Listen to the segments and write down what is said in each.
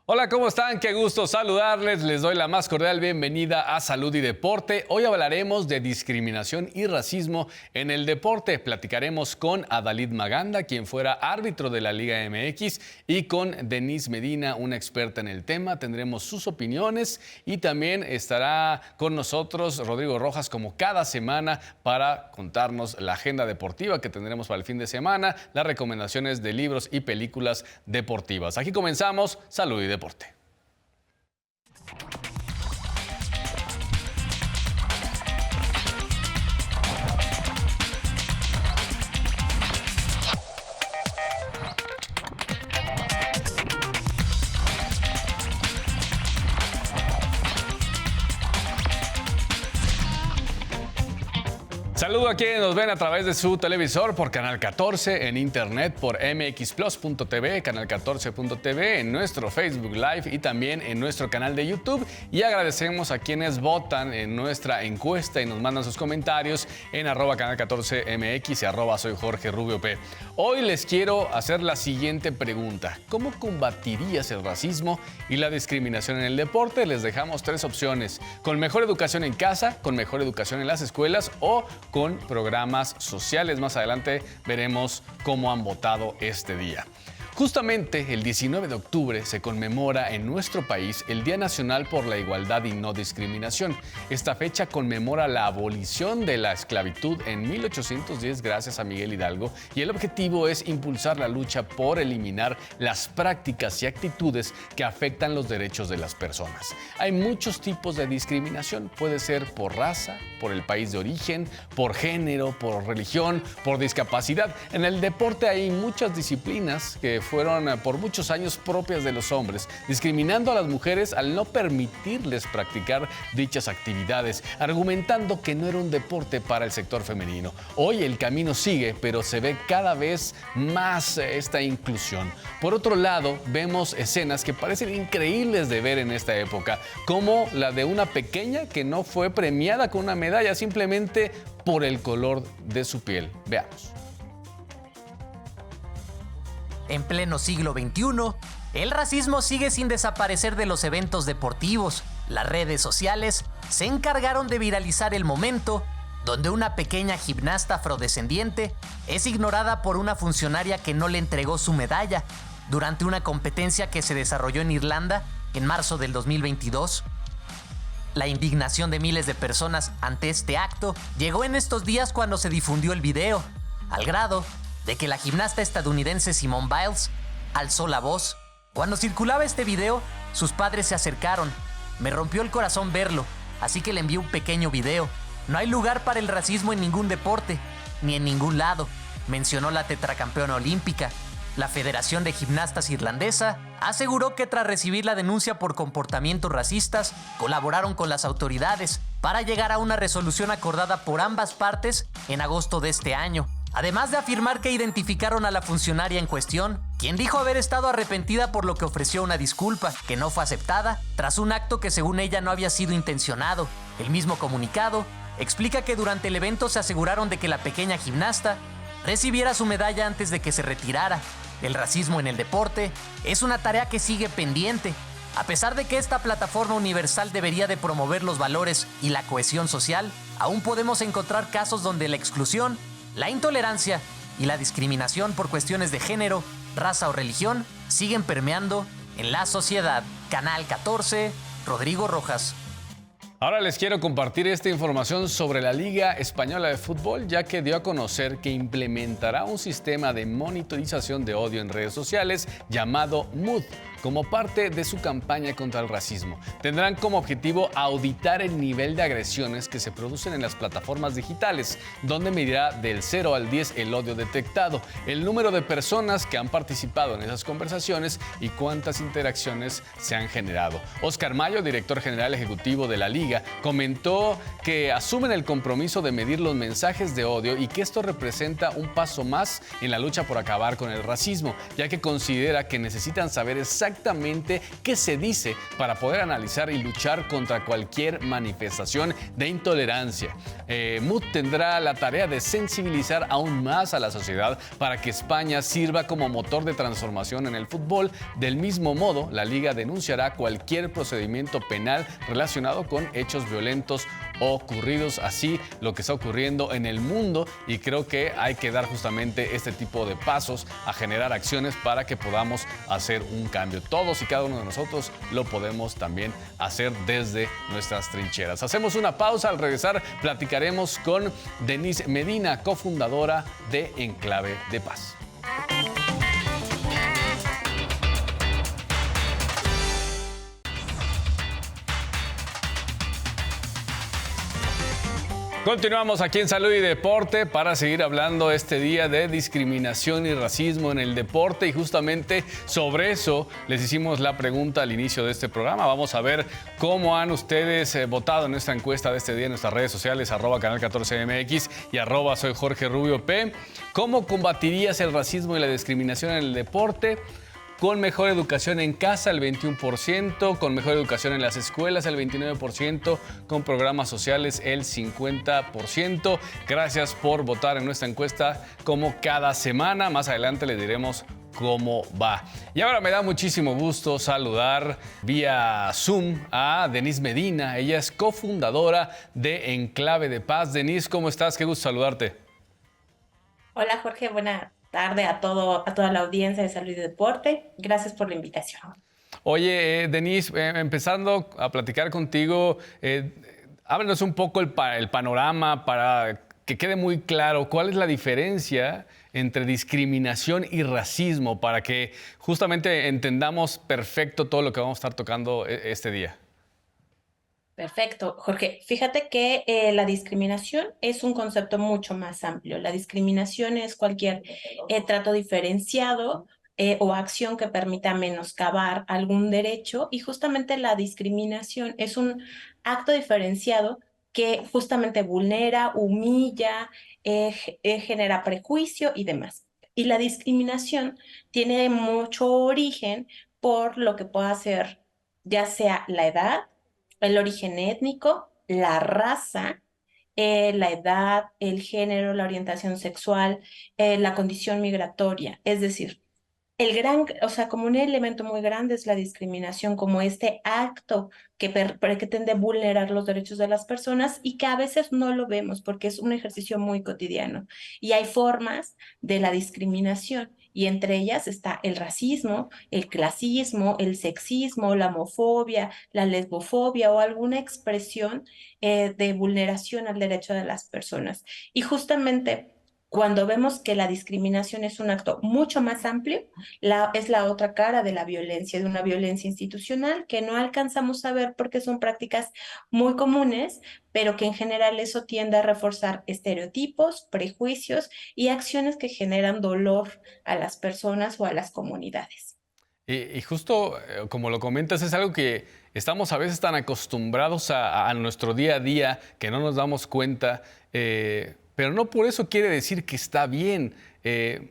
Hola, ¿cómo están? Qué gusto saludarles. Les doy la más cordial bienvenida a Salud y Deporte. Hoy hablaremos de discriminación y racismo en el deporte. Platicaremos con Adalid Maganda, quien fuera árbitro de la Liga MX, y con Denise Medina, una experta en el tema. Tendremos sus opiniones y también estará con nosotros Rodrigo Rojas, como cada semana, para contarnos la agenda deportiva que tendremos para el fin de semana, las recomendaciones de libros y películas deportivas. Aquí comenzamos Salud y Deporte. Saludo a quienes nos ven a través de su televisor por Canal 14, en internet por mxplus.tv, Canal 14.tv, en nuestro Facebook Live y también en nuestro canal de YouTube. Y agradecemos a quienes votan en nuestra encuesta y nos mandan sus comentarios en @canal14mx y @soyjorgerubio_p. Hoy les quiero hacer la siguiente pregunta: ¿cómo combatirías el racismo y la discriminación en el deporte? Les dejamos tres opciones: con mejor educación en casa, con mejor educación en las escuelas o con programas sociales. Más adelante veremos cómo han votado este día. Justamente el 19 de octubre se conmemora en nuestro país el Día Nacional por la Igualdad y No Discriminación. Esta fecha conmemora la abolición de la esclavitud en 1810 gracias a Miguel Hidalgo, y el objetivo es impulsar la lucha por eliminar las prácticas y actitudes que afectan los derechos de las personas. Hay muchos tipos de discriminación. Puede ser por raza, por el país de origen, por género, por religión, por discapacidad. En el deporte hay muchas disciplinas que fueron por muchos años propias de los hombres, discriminando a las mujeres al no permitirles practicar dichas actividades, argumentando que no era un deporte para el sector femenino. Hoy el camino sigue, pero se ve cada vez más esta inclusión. Por otro lado, vemos escenas que parecen increíbles de ver en esta época, como la de una pequeña que no fue premiada con una medalla simplemente por el color de su piel. Veamos. En pleno siglo XXI, el racismo sigue sin desaparecer de los eventos deportivos. Las redes sociales se encargaron de viralizar el momento donde una pequeña gimnasta afrodescendiente es ignorada por una funcionaria que no le entregó su medalla durante una competencia que se desarrolló en Irlanda en marzo del 2022. La indignación de miles de personas ante este acto llegó en estos días cuando se difundió el video, al grado de que la gimnasta estadounidense Simone Biles alzó la voz. Cuando circulaba este video, sus padres se acercaron. Me rompió el corazón verlo, así que le envié un pequeño video. No hay lugar para el racismo en ningún deporte, ni en ningún lado, mencionó la tetracampeona olímpica. La Federación de Gimnastas Irlandesa aseguró que tras recibir la denuncia por comportamientos racistas, colaboraron con las autoridades para llegar a una resolución acordada por ambas partes en agosto de este año. Además de afirmar que identificaron a la funcionaria en cuestión, quien dijo haber estado arrepentida por lo que ofreció una disculpa, que no fue aceptada, tras un acto que según ella no había sido intencionado. El mismo comunicado explica que durante el evento se aseguraron de que la pequeña gimnasta recibiera su medalla antes de que se retirara. El racismo en el deporte es una tarea que sigue pendiente. A pesar de que esta plataforma universal debería de promover los valores y la cohesión social, aún podemos encontrar casos donde la exclusión, la intolerancia y la discriminación por cuestiones de género, raza o religión siguen permeando en la sociedad. Canal 14, Rodrigo Rojas. Ahora les quiero compartir esta información sobre la Liga Española de Fútbol, ya que dio a conocer que implementará un sistema de monitorización de odio en redes sociales llamado MOOD, como parte de su campaña contra el racismo. Tendrán como objetivo auditar el nivel de agresiones que se producen en las plataformas digitales, donde medirá del 0 al 10 el odio detectado, el número de personas que han participado en esas conversaciones y cuántas interacciones se han generado. Óscar Mayo, director general ejecutivo de la Liga, comentó que asumen el compromiso de medir los mensajes de odio y que esto representa un paso más en la lucha por acabar con el racismo, ya que considera que necesitan saber exactamente exactamente qué se dice para poder analizar y luchar contra cualquier manifestación de intolerancia. Mood tendrá la tarea de sensibilizar aún más a la sociedad para que España sirva como motor de transformación en el fútbol. Del mismo modo, la Liga denunciará cualquier procedimiento penal relacionado con hechos violentos ocurridos, así lo que está ocurriendo en el mundo, y creo que hay que dar justamente este tipo de pasos a generar acciones para que podamos hacer un cambio. Todos y cada uno de nosotros lo podemos también hacer desde nuestras trincheras. Hacemos una pausa, al regresar platicaremos con Denise Medina, cofundadora de Enclave de Paz. Continuamos aquí en Salud y Deporte para seguir hablando este día de discriminación y racismo en el deporte, y justamente sobre eso les hicimos la pregunta al inicio de este programa. Vamos a ver cómo han ustedes votado en nuestra encuesta de este día en nuestras redes sociales, @canal14mx y @soy Jorge Rubio P. ¿Cómo combatirías el racismo y la discriminación en el deporte? Con mejor educación en casa, el 21%, con mejor educación en las escuelas, el 29%, con programas sociales, el 50%. Gracias por votar en nuestra encuesta como cada semana. Más adelante les diremos cómo va. Y ahora me da muchísimo gusto saludar vía Zoom a Denise Medina. Ella es cofundadora de Enclave de Paz. Denise, ¿cómo estás? Qué gusto saludarte. Hola Jorge, buena tarde a toda la audiencia de Salud y Deporte. Gracias por la invitación. Oye, Denise, empezando a platicar contigo, háblanos un poco el panorama para que quede muy claro cuál es la diferencia entre discriminación y racismo, para que justamente entendamos perfecto todo lo que vamos a estar tocando este día. Perfecto, Jorge. Fíjate que la discriminación es un concepto mucho más amplio. La discriminación es cualquier trato diferenciado o acción que permita menoscabar algún derecho, y justamente la discriminación es un acto diferenciado que justamente vulnera, humilla, genera prejuicio y demás. Y la discriminación tiene mucho origen por lo que pueda ser ya sea la edad, el origen étnico, la raza, la edad, el género, la orientación sexual, la condición migratoria. Es decir, o sea, como un elemento muy grande es la discriminación, como este acto que pretende vulnerar los derechos de las personas y que a veces no lo vemos porque es un ejercicio muy cotidiano. Y hay formas de la discriminación, y entre ellas está el racismo, el clasismo, el sexismo, la homofobia, la lesbofobia o alguna expresión de vulneración al derecho de las personas. Y justamente cuando vemos que la discriminación es un acto mucho más amplio, es la otra cara de la violencia, de una violencia institucional que no alcanzamos a ver porque son prácticas muy comunes, pero que en general eso tiende a reforzar estereotipos, prejuicios y acciones que generan dolor a las personas o a las comunidades. Y justo como lo comentas, es algo que estamos a veces tan acostumbrados a nuestro día a día que no nos damos cuenta. Pero no por eso quiere decir que está bien.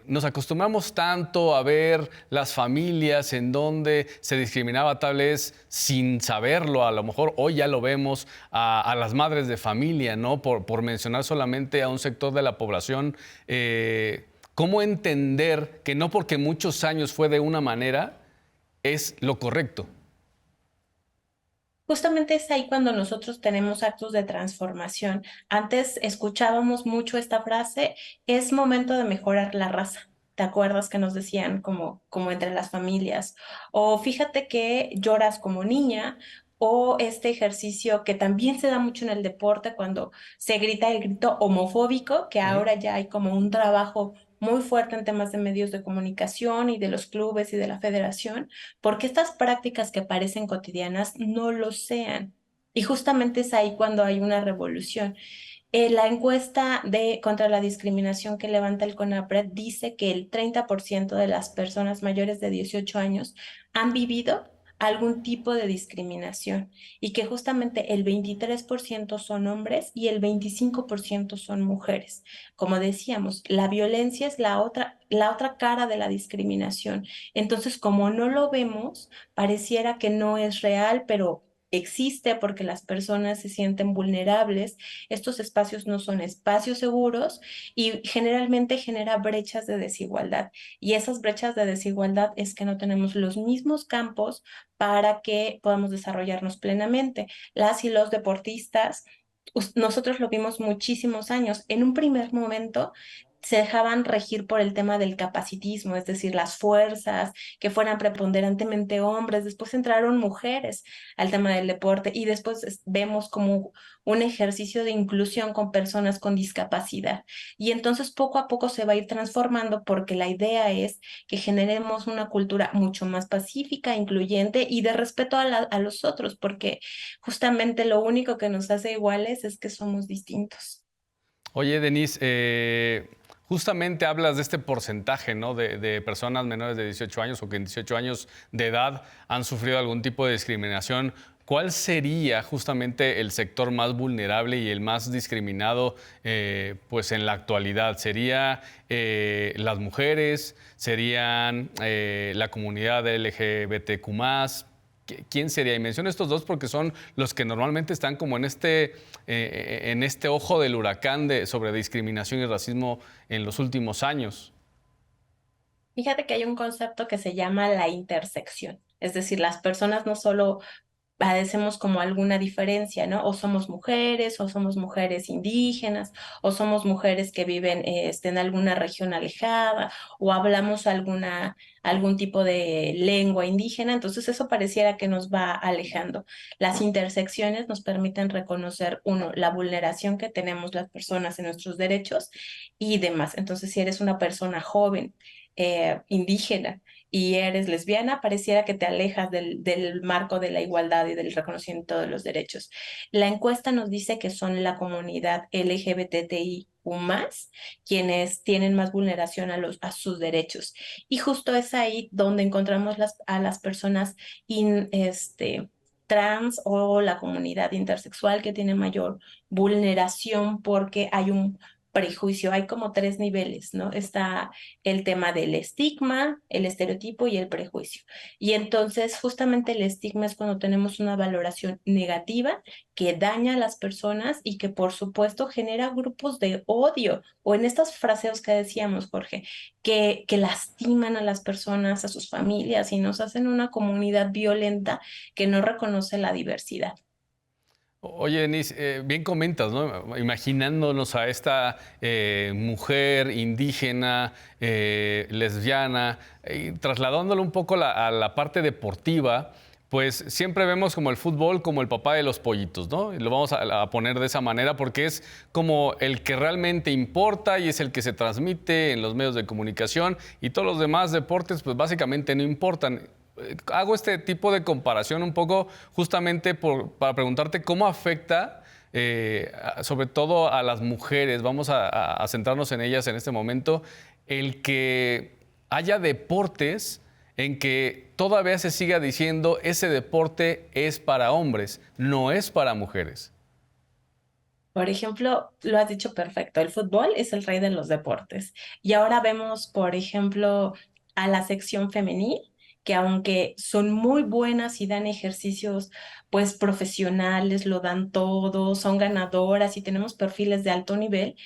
Nos acostumbramos tanto a ver las familias en donde se discriminaba tal vez sin saberlo, a lo mejor hoy ya lo vemos, a las madres de familia, ¿no? Por mencionar solamente a un sector de la población. ¿Cómo entender que no porque muchos años fue de una manera es lo correcto? Justamente es ahí cuando nosotros tenemos actos de transformación. Antes escuchábamos mucho esta frase: es momento de mejorar la raza. ¿Te acuerdas que nos decían como entre las familias? O fíjate que lloras como niña, o este ejercicio que también se da mucho en el deporte cuando se grita el grito homofóbico, que ahora ya hay como un trabajo muy fuerte en temas de medios de comunicación y de los clubes y de la federación, porque estas prácticas que parecen cotidianas no lo sean. Y justamente es ahí cuando hay una revolución. La encuesta contra la discriminación que levanta el CONAPRED dice que el 30% de las personas mayores de 18 años han vivido algún tipo de discriminación y que justamente el 23% son hombres y el 25% son mujeres. Como decíamos, la violencia es la otra cara de la discriminación. Entonces, como no lo vemos, pareciera que no es real, pero existe porque las personas se sienten vulnerables. Estos espacios no son espacios seguros y generalmente genera brechas de desigualdad. Y esas brechas de desigualdad es que no tenemos los mismos campos para que podamos desarrollarnos plenamente. Las y los deportistas, nosotros lo vimos muchísimos años. En un primer momento se dejaban regir por el tema del capacitismo, es decir, las fuerzas, que fueran preponderantemente hombres. Después entraron mujeres al tema del deporte y después vemos como un ejercicio de inclusión con personas con discapacidad. Y entonces poco a poco se va a ir transformando porque la idea es que generemos una cultura mucho más pacífica, incluyente y de respeto a los otros, porque justamente lo único que nos hace iguales es que somos distintos. Oye, Denise, justamente hablas de este porcentaje, ¿no? De personas menores de 18 años o que en 18 años de edad han sufrido algún tipo de discriminación. ¿Cuál sería justamente el sector más vulnerable y el más discriminado pues en la actualidad? ¿Sería las mujeres? ¿Serían la comunidad LGBTQ+? ¿Quién sería? Y menciono estos dos porque son los que normalmente están como en este ojo del huracán sobre discriminación y racismo en los últimos años. Fíjate que hay un concepto que se llama la intersección, es decir, las personas no solo padecemos como alguna diferencia, ¿no? O somos mujeres indígenas, o somos mujeres que viven en alguna región alejada, o hablamos algún tipo de lengua indígena, entonces eso pareciera que nos va alejando. Las intersecciones nos permiten reconocer, uno, la vulneración que tenemos las personas en nuestros derechos y demás. Entonces, si eres una persona joven, indígena, y eres lesbiana, pareciera que te alejas del marco de la igualdad y del reconocimiento de los derechos. La encuesta nos dice que son la comunidad LGBTIQ+, quienes tienen más vulneración a sus derechos. Y justo es ahí donde encontramos a las personas trans o la comunidad intersexual que tiene mayor vulneración porque hay un prejuicio, hay como tres niveles, ¿no? Está el tema del estigma, el estereotipo y el prejuicio. Y entonces justamente el estigma es cuando tenemos una valoración negativa que daña a las personas y que por supuesto genera grupos de odio o en estos fraseos que decíamos, Jorge, que lastiman a las personas, a sus familias y nos hacen una comunidad violenta que no reconoce la diversidad. Oye, Denise, bien comentas, ¿no? Imaginándonos a esta mujer indígena, lesbiana, y trasladándolo un poco a la parte deportiva, pues siempre vemos como el fútbol como el papá de los pollitos, ¿no? Y lo vamos a poner de esa manera porque es como el que realmente importa y es el que se transmite en los medios de comunicación y todos los demás deportes, pues básicamente no importan. Hago este tipo de comparación un poco justamente para preguntarte cómo afecta sobre todo a las mujeres, vamos a centrarnos en ellas en este momento, el que haya deportes en que todavía se siga diciendo ese deporte es para hombres, no es para mujeres. Por ejemplo, lo has dicho perfecto, el fútbol es el rey de los deportes. Y ahora vemos, por ejemplo, a la sección femenil, que aunque son muy buenas y dan ejercicios pues profesionales, lo dan todo, son ganadoras y tenemos perfiles de alto nivel,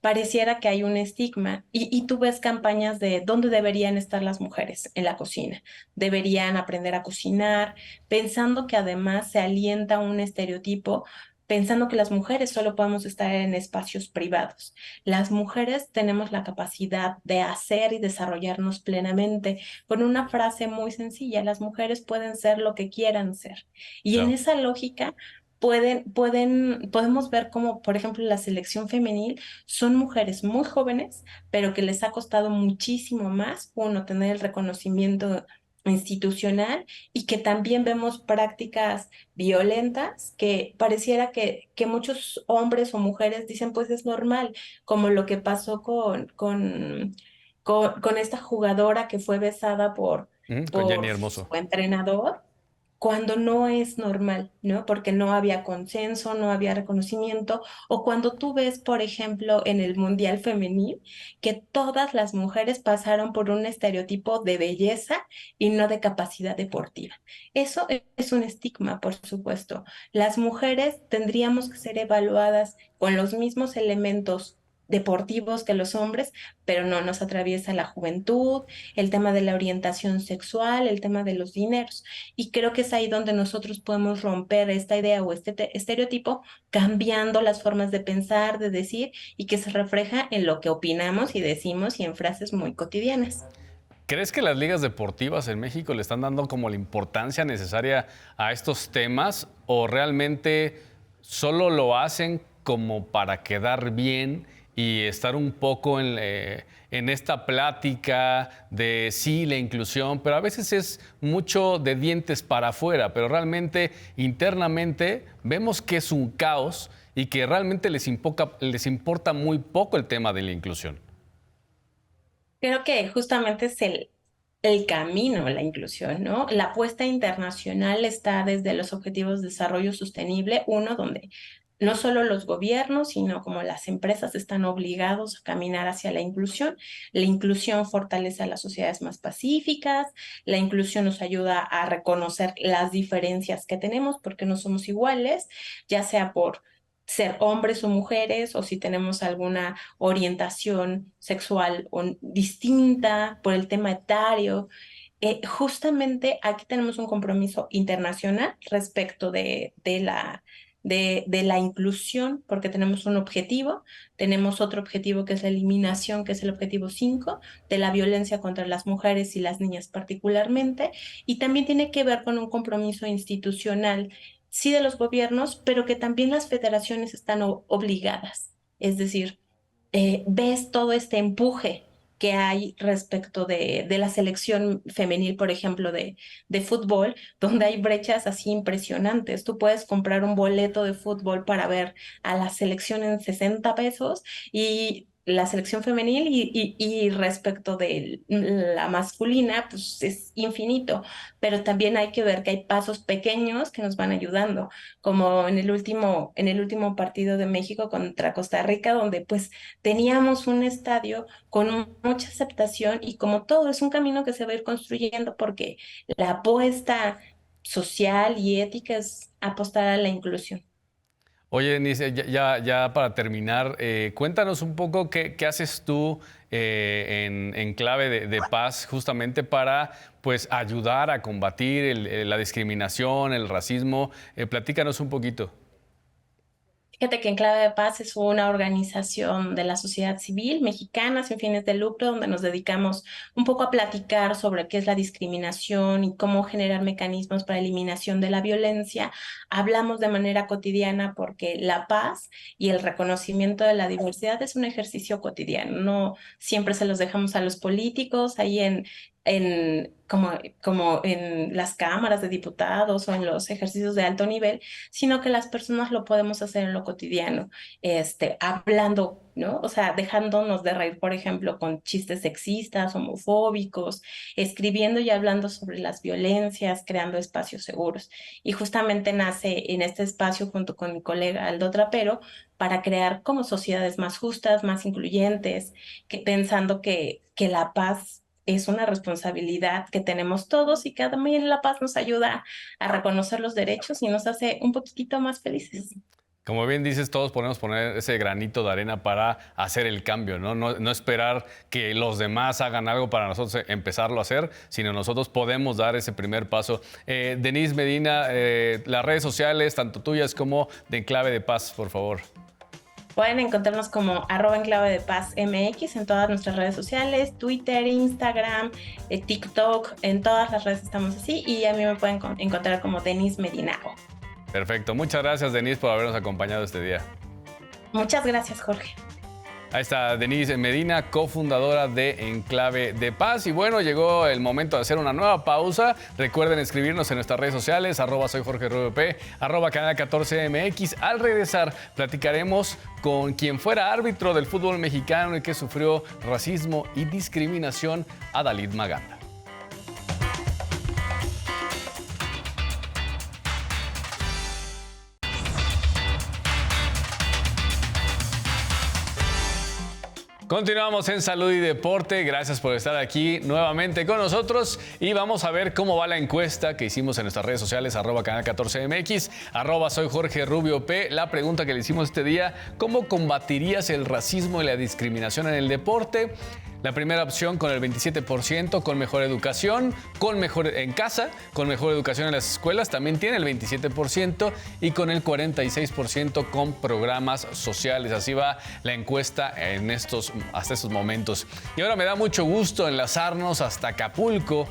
pareciera que hay un estigma y tú ves campañas de dónde deberían estar las mujeres en la cocina. Deberían aprender a cocinar, pensando que además se alienta un estereotipo, pensando que las mujeres solo podemos estar en espacios privados. Las mujeres tenemos la capacidad de hacer y desarrollarnos plenamente con una frase muy sencilla, las mujeres pueden ser lo que quieran ser. Y en Claro. esa lógica podemos ver cómo, por ejemplo, la selección femenil son mujeres muy jóvenes, pero que les ha costado muchísimo más, uno, tener el reconocimiento institucional y que también vemos prácticas violentas que pareciera que muchos hombres o mujeres dicen pues es normal, como lo que pasó con esta jugadora que fue besada Con Jenny por su Hermoso. entrenador. cuando no es normal, ¿no? Porque no había consenso, no había reconocimiento, o cuando tú ves, por ejemplo, en el Mundial Femenil, que todas las mujeres pasaron por un estereotipo de belleza y no de capacidad deportiva. Eso es un estigma, por supuesto. Las mujeres tendríamos que ser evaluadas con los mismos elementos deportivos que los hombres, pero no nos atraviesa la juventud, el tema de la orientación sexual, el tema de los dineros. Y creo que es ahí donde nosotros podemos romper esta idea o este estereotipo, cambiando las formas de pensar, de decir, y que se refleja en lo que opinamos y decimos y en frases muy cotidianas. ¿Crees que las ligas deportivas en México le están dando como la importancia necesaria a estos temas o realmente solo lo hacen como para quedar bien y estar un poco en esta plática de sí, la inclusión, pero a veces es mucho de dientes para afuera, pero realmente internamente vemos que es un caos y que realmente les importa muy poco el tema de la inclusión? Creo que justamente es el camino, la inclusión, ¿no? La apuesta internacional está desde los Objetivos de Desarrollo Sostenible, uno donde no solo los gobiernos, sino como las empresas están obligados a caminar hacia la inclusión. La inclusión fortalece a las sociedades más pacíficas, la inclusión nos ayuda a reconocer las diferencias que tenemos porque no somos iguales, ya sea por ser hombres o mujeres, o si tenemos alguna orientación sexual o distinta por el tema etario. Justamente aquí tenemos un compromiso internacional respecto de la inclusión, porque tenemos un objetivo, tenemos otro objetivo que es la eliminación, que es el objetivo 5 de la violencia contra las mujeres y las niñas particularmente, y también tiene que ver con un compromiso institucional, sí de los gobiernos, pero que también las federaciones están obligadas. Es decir, ves todo este empuje que hay respecto de la selección femenil, por ejemplo, de fútbol, donde hay brechas así impresionantes. Tú puedes comprar un boleto de fútbol para ver a la selección en 60 pesos y la selección femenil y respecto de la masculina, pues es infinito, pero también hay que ver que hay pasos pequeños que nos van ayudando, como en el último partido de México contra Costa Rica, donde pues teníamos un estadio con mucha aceptación y como todo es un camino que se va a ir construyendo porque la apuesta social y ética es apostar a la inclusión. Oye, Denise, ya para terminar, cuéntanos un poco qué haces tú en clave de paz justamente para pues, ayudar a combatir la discriminación, el racismo. Platícanos un poquito. Fíjate que Enclave de Paz es una organización de la sociedad civil mexicana sin fines de lucro, donde nos dedicamos un poco a platicar sobre qué es la discriminación y cómo generar mecanismos para eliminación de la violencia. Hablamos de manera cotidiana porque la paz y el reconocimiento de la diversidad es un ejercicio cotidiano. No siempre se los dejamos a los políticos ahí como en las cámaras de diputados o en los ejercicios de alto nivel, sino que las personas lo podemos hacer en lo cotidiano, hablando, ¿no? O sea, dejándonos de reír, por ejemplo, con chistes sexistas, homofóbicos, escribiendo y hablando sobre las violencias, creando espacios seguros. Y justamente nace en este espacio junto con mi colega Aldo Trapero para crear como sociedades más justas, más incluyentes, pensando que la paz es una responsabilidad que tenemos todos y que también la paz nos ayuda a reconocer los derechos y nos hace un poquitito más felices. Como bien dices, todos podemos poner ese granito de arena para hacer el cambio, ¿no? No esperar que los demás hagan algo para nosotros empezarlo a hacer, sino nosotros podemos dar ese primer paso. Denise Medina, las redes sociales, tanto tuyas como de Enclave de Paz, por favor. Pueden encontrarnos como @enclavedepazmx en todas nuestras redes sociales, Twitter, Instagram, TikTok, en todas las redes estamos así y a mí me pueden encontrar como Denise Medinao. Perfecto. Muchas gracias, Denise, por habernos acompañado este día. Muchas gracias, Jorge. Ahí está Denise Medina, cofundadora de Enclave de Paz. Y bueno, llegó el momento de hacer una nueva pausa. Recuerden escribirnos en nuestras redes sociales, @soyjorgerubp, @canal 14mx. Al regresar, platicaremos con quien fuera árbitro del fútbol mexicano y que sufrió racismo y discriminación, Adalid Maganda. Continuamos en Salud y Deporte. Gracias por estar aquí nuevamente con nosotros y vamos a ver cómo va la encuesta que hicimos en nuestras redes sociales, @canal 14mx, @soy Jorge Rubio P. La pregunta que le hicimos este día: ¿cómo combatirías el racismo y la discriminación en el deporte? La primera opción con el 27%, con mejor educación, en casa, con mejor educación en las escuelas, también tiene el 27%, y con el 46% con programas sociales. Así va la encuesta hasta estos momentos. Y ahora me da mucho gusto enlazarnos hasta Acapulco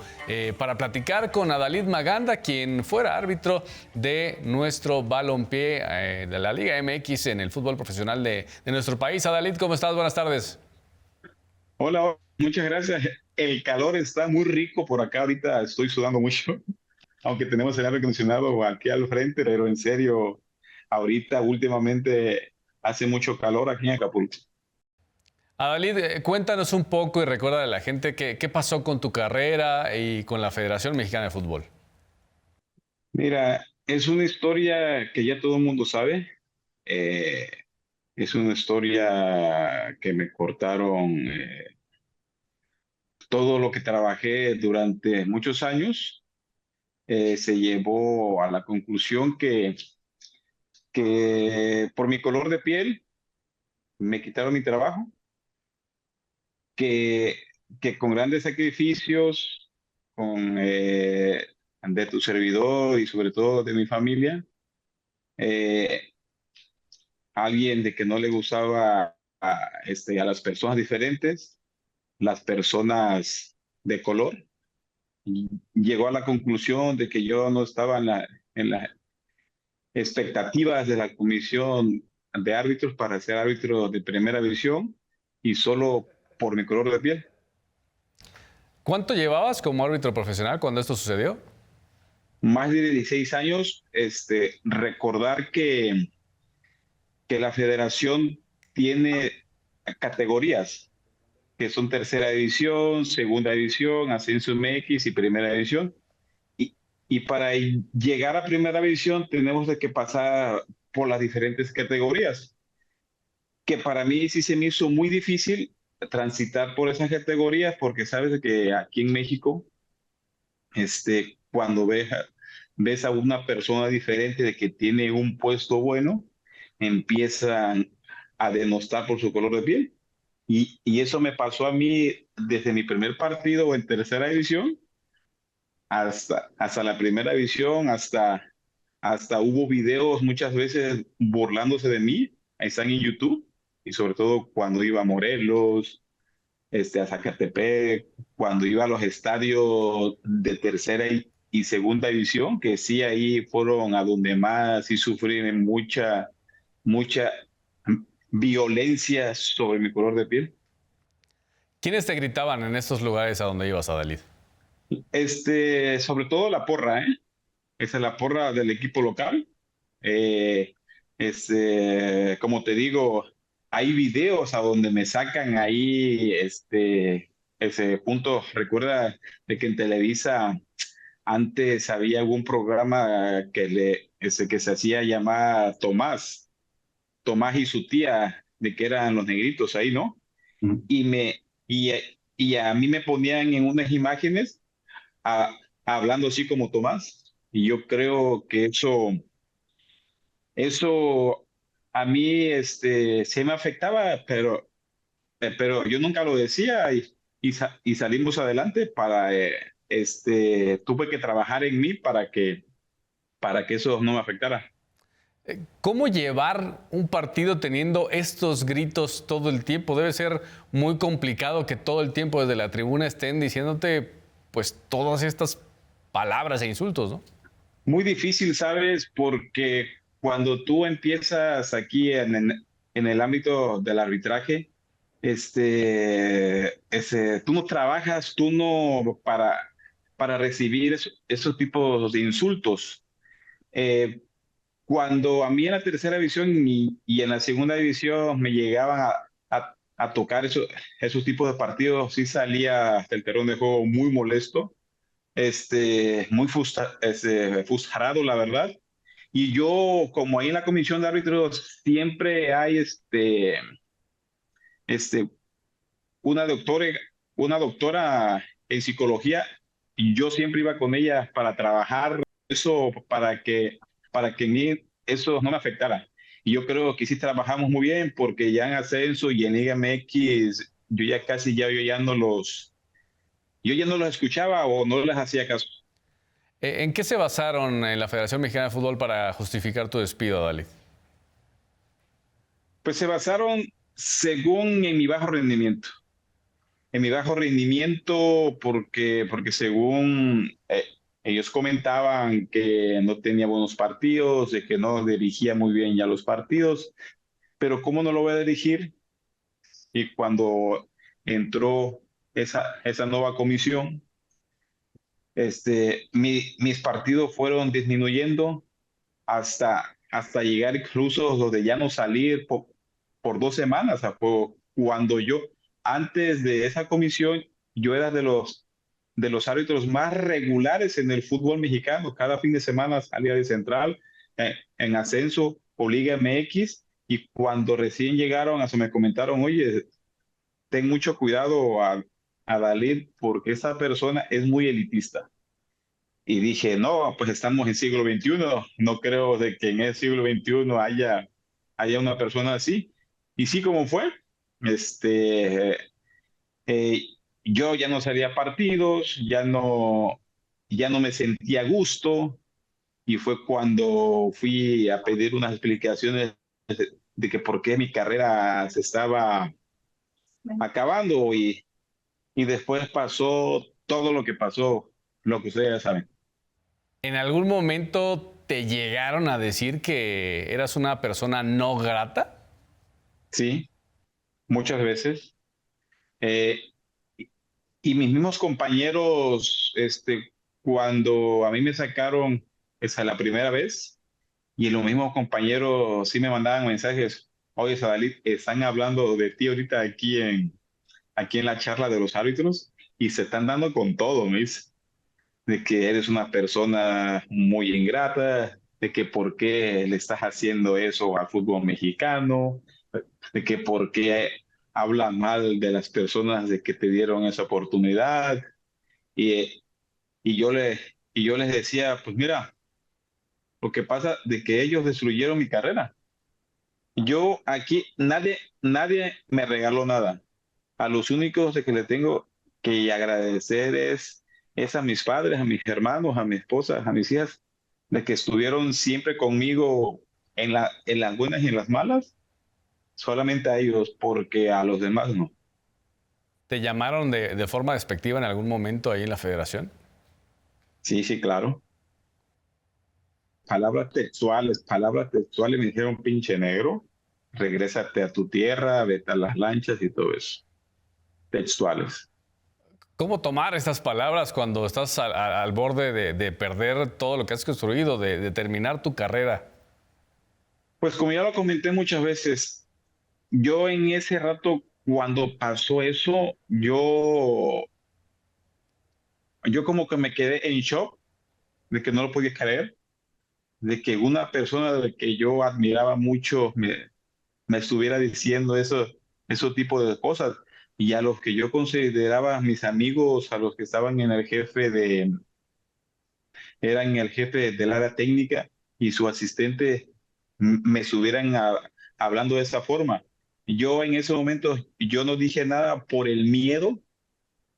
para platicar con Adalid Maganda, quien fuera árbitro de nuestro balompié de la Liga MX en el fútbol profesional de nuestro país. Adalid, ¿cómo estás? Buenas tardes. Hola, muchas gracias. El calor está muy rico por acá. Ahorita estoy sudando mucho, aunque tenemos el aire acondicionado aquí al frente, pero en serio, ahorita últimamente hace mucho calor aquí en Acapulco. Adalid, cuéntanos un poco y recuerda a la gente qué pasó con tu carrera y con la Federación Mexicana de Fútbol. Mira, es una historia que ya todo el mundo sabe. Eh, es una historia que me cortaron todo lo que trabajé durante muchos años. Se llevó a la conclusión que por mi color de piel me quitaron mi trabajo, que, que con grandes sacrificios, de tu servidor y sobre todo de mi familia, eh, alguien de que no le gustaba a las personas diferentes, las personas de color, y llegó a la conclusión de que yo no estaba en las expectativas de la comisión de árbitros para ser árbitro de primera división, y solo por mi color de piel. ¿Cuánto llevabas como árbitro profesional cuando esto sucedió? Más de 16 años. Recordar que la federación tiene categorías que son tercera división, segunda división, ascenso MX y primera división. Y, y para llegar a primera división tenemos de que pasar por las diferentes categorías, que para mí sí se me hizo muy difícil transitar por esas categorías, porque sabes que aquí en México, cuando ves a una persona diferente de que tiene un puesto bueno, empiezan a denostar por su color de piel. Y eso me pasó a mí desde mi primer partido en tercera división hasta la primera división, hasta hubo videos muchas veces burlándose de mí. Ahí están en YouTube, y sobre todo cuando iba a Morelos, a Zacatepec, cuando iba a los estadios de tercera y segunda división, que sí, ahí fueron a donde más sí sufrí mucha violencia sobre mi color de piel. ¿Quiénes te gritaban en estos lugares a donde ibas, Adalid? Sobre todo la porra, ¿eh? Esa es la porra del equipo local. Eh, Como te digo, hay videos a donde me sacan ahí, ese punto. Recuerda de que en Televisa antes había algún programa que se hacía llamar Tomás y su tía, de que eran los negritos ahí, ¿no? Y a mí me ponían en unas imágenes hablando así como Tomás, y yo creo que eso a mí, se me afectaba, pero yo nunca lo decía, y salimos adelante tuve que trabajar en mí para que eso no me afectara. ¿Cómo llevar un partido teniendo estos gritos todo el tiempo? Debe ser muy complicado que todo el tiempo desde la tribuna estén diciéndote pues todas estas palabras e insultos, ¿no? Muy difícil, ¿sabes? Porque cuando tú empiezas aquí en el ámbito del arbitraje, tú no trabajas, tú no para recibir esos tipos de insultos. Eh, Cuando a mí en la tercera división y en la segunda división me llegaban a tocar esos tipos de partidos, sí salía hasta el terreno de juego muy molesto, muy frustrado, la verdad. Y yo, como ahí en la comisión de árbitros, siempre hay este, una doctora, una doctora en psicología, y yo siempre iba con ella para trabajar eso, para que en mí eso no me afectara. Y yo creo que sí trabajamos muy bien porque ya en ascenso y en Liga MX, yo ya no los escuchaba o no les hacía caso. ¿En qué se basaron en la Federación Mexicana de Fútbol para justificar tu despido, Dalí? Pues se basaron según en mi bajo rendimiento. En mi bajo rendimiento porque según ellos comentaban que no tenía buenos partidos, de que no dirigía muy bien ya los partidos, pero ¿cómo no lo voy a dirigir? Y cuando entró esa nueva comisión, mis partidos fueron disminuyendo hasta llegar incluso donde ya no salir por 2 semanas. O sea, cuando yo, antes de esa comisión, yo era de los árbitros más regulares en el fútbol mexicano. Cada fin de semana salía de Central, en ascenso o Liga MX, y cuando recién llegaron, hasta me comentaron, oye, ten mucho cuidado a Dalit porque esa persona es muy elitista. Y dije, no, pues estamos en siglo XXI, no creo de que en el siglo XXI haya una persona así. Y sí, como fue, este, eh, yo ya no salía a partidos, ya no me sentía a gusto, y fue cuando fui a pedir unas explicaciones de que por qué mi carrera se estaba acabando, y después pasó todo lo que pasó, lo que ustedes ya saben. ¿En algún momento te llegaron a decir que eras una persona no grata? Sí, muchas veces. Eh, y mis mismos compañeros, cuando a mí me sacaron esa la primera vez, y los mismos compañeros sí me mandaban mensajes, oye, Sadalí, están hablando de ti ahorita aquí en la charla de los árbitros y se están dando con todo, me dice, de que eres una persona muy ingrata, de que por qué le estás haciendo eso al fútbol mexicano, de que por qué habla mal de las personas de que te dieron esa oportunidad. Y, y yo le, y yo les decía, pues mira, lo que pasa de que ellos destruyeron mi carrera. Yo aquí, nadie me regaló nada. A los únicos de que le tengo que agradecer es a mis padres, a mis hermanos, a mi esposa, a mis hijas, de que estuvieron siempre conmigo en las buenas y en las malas, solamente a ellos, porque a los demás no. ¿Te llamaron de forma despectiva en algún momento ahí en la federación? Sí, sí, claro. Palabras textuales me dijeron pinche negro, regrésate a tu tierra, vete a las lanchas y todo eso. Textuales. ¿Cómo tomar estas palabras cuando estás al borde de perder todo lo que has construido, de terminar tu carrera? Pues como ya lo comenté muchas veces, yo en ese rato, cuando pasó eso, yo como que me quedé en shock de que no lo podía creer, de que una persona de que yo admiraba mucho me estuviera diciendo eso tipo de cosas. Y a los que yo consideraba mis amigos, a los que estaban eran el jefe del área técnica y su asistente, me estuvieran hablando de esa forma. Yo en ese momento, yo no dije nada por el miedo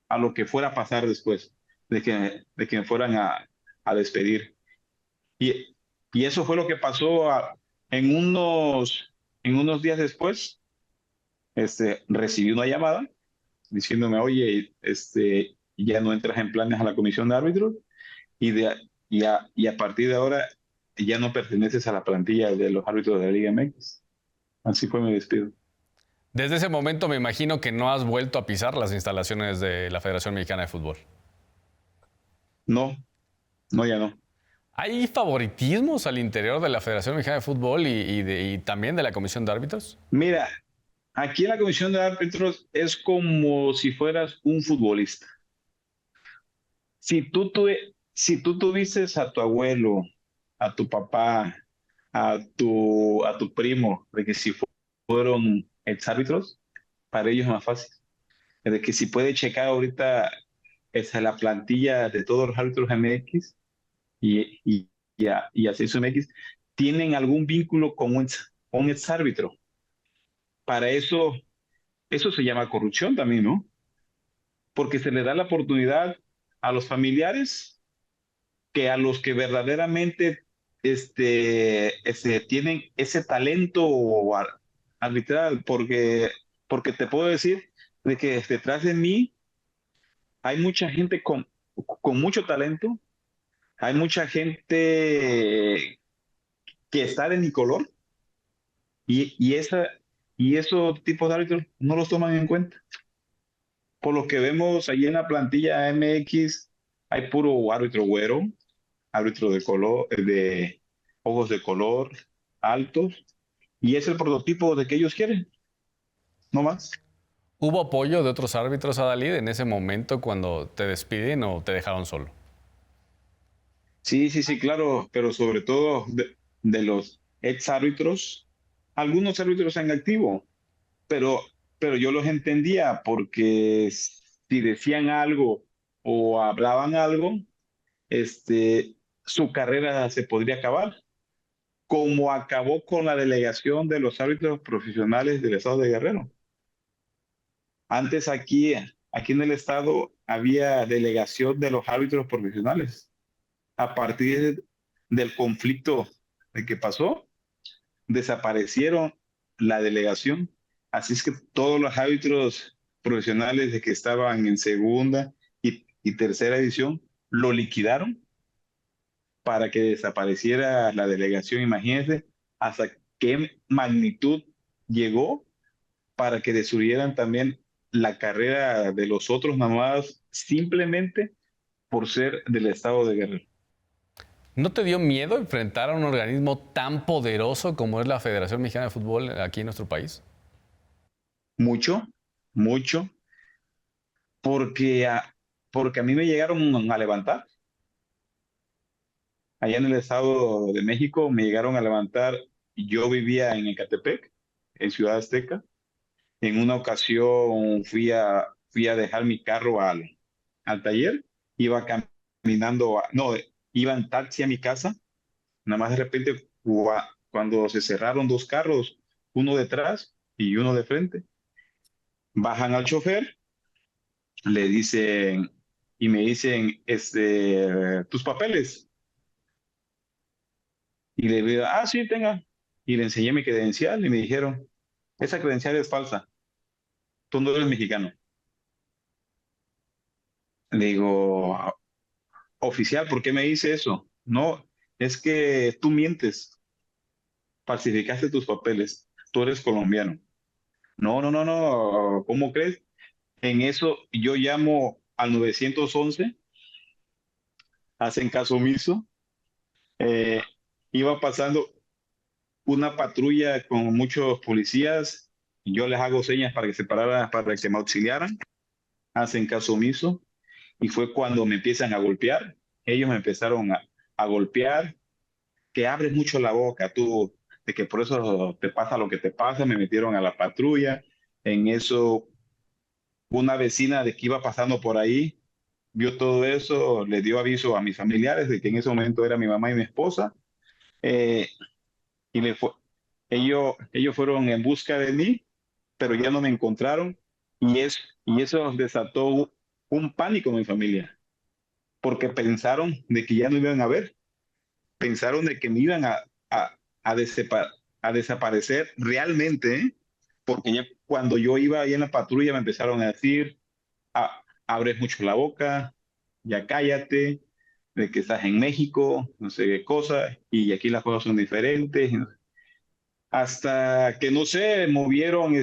a lo que fuera a pasar después, de que me fueran a despedir. Y, y eso fue lo que pasó en unos días después. Recibí una llamada diciéndome, oye, ya no entras en planes a la comisión de árbitros, y a partir de ahora ya no perteneces a la plantilla de los árbitros de la Liga MX. Así fue mi despido. Desde ese momento me imagino que no has vuelto a pisar las instalaciones de la Federación Mexicana de Fútbol. No, no, ya no. ¿Hay favoritismos al interior de la Federación Mexicana de Fútbol y también de la Comisión de Árbitros? Mira, aquí en la comisión de árbitros es como si fueras un futbolista. Si tú, si tú tuviste a tu abuelo, a tu papá, a tu primo, de que si fueron exárbitros, para ellos es más fácil. de que si puede checar ahorita la plantilla de todos los árbitros MX y Ascenso MX, tienen algún vínculo con un exárbitro. Para eso se llama corrupción también, ¿no? Porque se le da la oportunidad a los familiares que a los que verdaderamente tienen ese talento arbitral, porque te puedo decir de que detrás de mí hay mucha gente con mucho talento, hay mucha gente que está de mi color y esos tipos de árbitros no los toman en cuenta. Por lo que vemos allí en la plantilla MX, hay puro árbitro güero, árbitro de color, de ojos de color, altos, y es el prototipo de que ellos quieren, no más. ¿Hubo apoyo de otros árbitros, Adalid, en ese momento cuando te despiden o te dejaron solo? Sí, sí, sí, claro, pero sobre todo de los ex árbitros, algunos árbitros en activo, pero, pero yo los entendía porque si decían algo o hablaban algo, su carrera se podría acabar, como acabó con la delegación de los árbitros profesionales del estado de Guerrero. Antes aquí en el estado había delegación de los árbitros profesionales. A partir del conflicto de que pasó, desaparecieron la delegación. Así es que todos los árbitros profesionales de que estaban en segunda y tercera edición lo liquidaron para que desapareciera la delegación. Imagínense hasta qué magnitud llegó para que destruyeran también la carrera de los otros nomás simplemente por ser del estado de Guerrero. ¿No te dio miedo enfrentar a un organismo tan poderoso como es la Federación Mexicana de Fútbol aquí en nuestro país? Mucho, mucho, porque porque a mí me llegaron a levantar. Allá en el estado de México me llegaron a levantar. Yo vivía en Ecatepec, en Ciudad Azteca. En una ocasión fui a dejar mi carro al taller, iba caminando, no, iba en taxi a mi casa, nada más de repente cuando se cerraron dos carros, uno detrás y uno de frente, bajan al chofer, le dicen y me dicen, tus papeles, y le digo, ah, sí, tenga, y le enseñé mi credencial y me dijeron, esa credencial es falsa, tú no eres mexicano. Le digo, oficial, ¿por qué me dice eso? No, es que tú mientes, falsificaste tus papeles, tú eres colombiano. No, no, no, no, ¿cómo crees? En eso yo llamo al 911, hacen caso omiso, eh, iba pasando una patrulla con muchos policías, y yo les hago señas para que se pararan, para que me auxiliaran, hacen caso omiso, y fue cuando me empiezan a golpear, ellos me empezaron a golpear, que abres mucho la boca tú, de que por eso te pasa lo que te pasa, me metieron a la patrulla, en eso una vecina de que iba pasando por ahí, vio todo eso, le dio aviso a mis familiares de que en ese momento era mi mamá y mi esposa, eh, y ellos fueron en busca de mí, pero ya no me encontraron, y eso desató un pánico en mi familia, porque pensaron de que ya no iban a ver, pensaron de que me iban a, desepa- a desaparecer realmente, ¿eh? Porque ya cuando yo iba ahí en la patrulla me empezaron a decir, abres mucho la boca, ya cállate, de que estás en México, no sé qué cosa, y aquí las cosas son diferentes. Hasta que, no sé, movieron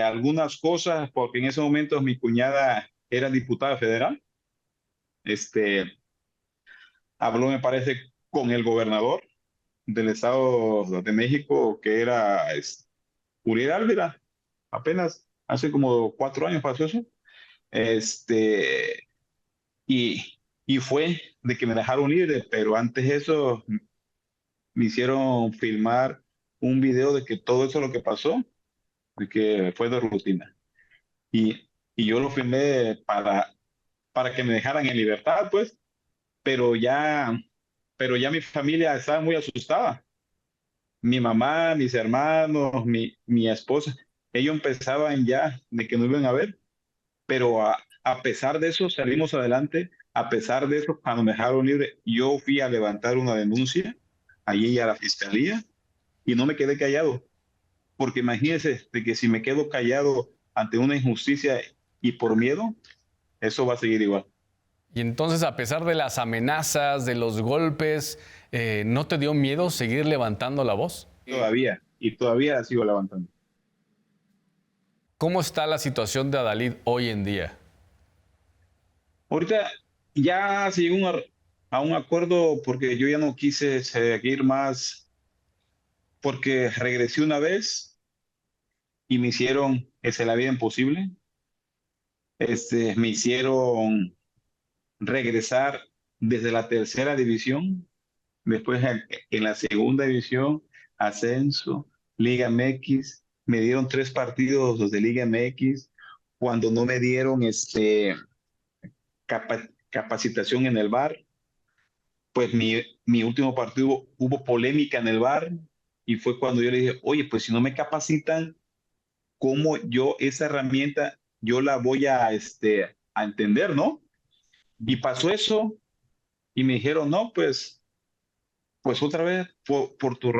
algunas cosas, porque en ese momento mi cuñada era diputada federal, este, habló, me parece, con el gobernador del Estado de México, que era Uriel Ávila, apenas hace como 4 años pasó eso, este, y fue de que me dejaron libre, pero antes eso me hicieron filmar un video de que todo eso lo que pasó, de que fue de rutina. Y, y yo lo firmé para que me dejaran en libertad, pues, pero ya, pero ya mi familia estaba muy asustada. Mi mamá, mis hermanos, mi esposa, ellos empezaban ya de que no iban a ver, pero a pesar de eso salimos adelante. A pesar de eso, cuando me dejaron libre, yo fui a levantar una denuncia allí a la fiscalía y no me quedé callado, porque imagínense de que si me quedo callado ante una injusticia y por miedo, eso va a seguir igual. Y entonces, a pesar de las amenazas, de los golpes, ¿no te dio miedo seguir levantando la voz? Todavía, y todavía la sigo levantando. ¿Cómo está la situación de Adalid hoy en día? Ahorita ya se llegó a un acuerdo porque yo ya no quise seguir más, porque regresé una vez y me hicieron la vida imposible. Me hicieron regresar desde la tercera división, después en la segunda división, ascenso, Liga MX, me dieron 3 partidos de Liga MX, cuando no me dieron capacitación en el VAR, pues mi último partido hubo polémica en el VAR y fue cuando yo le dije, oye, pues si no me capacitan, ¿cómo yo esa herramienta yo la voy a entender, ¿no? Y pasó eso y me dijeron, no, pues otra vez por tu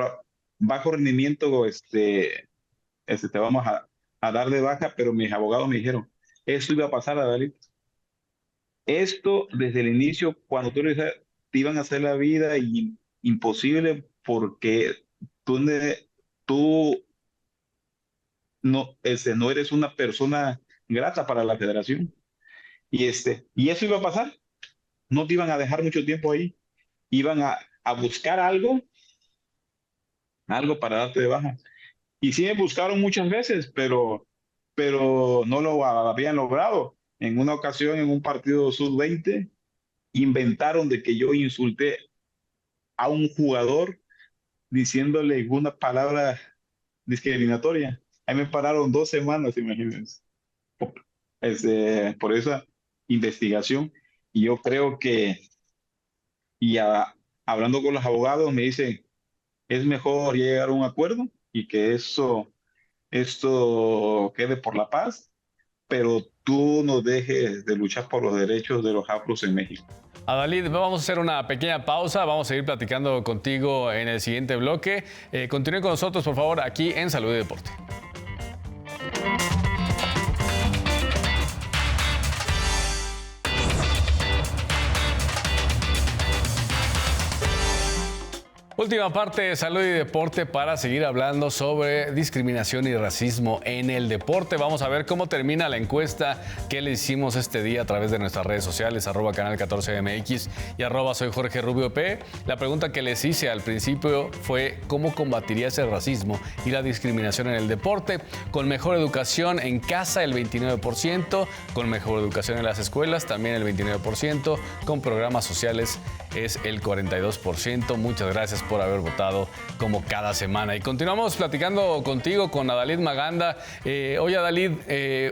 bajo rendimiento, te vamos a dar de baja, pero mis abogados me dijeron, esto iba a pasar, Adalid. Esto desde el inicio, cuando tú le decías, te iban a hacer la vida imposible porque tú, tú no eres una persona grata para la federación. Y eso iba a pasar. No te iban a dejar mucho tiempo ahí. Iban a buscar algo para darte de baja. Y sí me buscaron muchas veces, pero no lo habían logrado. En una ocasión, en un partido sub-20, inventaron de que yo insulté a un jugador diciéndole una palabra discriminatoria. Ahí me pararon 2 semanas, imagínense, por esa investigación. Y yo creo que, y hablando con los abogados, me dicen, es mejor llegar a un acuerdo y que esto quede por la paz, pero tú no dejes de luchar por los derechos de los afros en México. Adalid, vamos a hacer una pequeña pausa, vamos a seguir platicando contigo en el siguiente bloque. Continúen con nosotros, por favor, aquí en Salud y Deporte. Última parte de Salud y Deporte para seguir hablando sobre discriminación y racismo en el deporte. Vamos a ver cómo termina la encuesta que le hicimos este día a través de nuestras redes sociales, @canal14mx y @soy Jorge Rubio P. La pregunta que les hice al principio fue ¿cómo combatirías el racismo y la discriminación en el deporte? Con mejor educación en casa, el 29%, con mejor educación en las escuelas, también el 29%, con programas sociales es el 42%. Muchas gracias por haber votado como cada semana. Y continuamos platicando contigo, con Adalid Maganda. Oye, Adalid,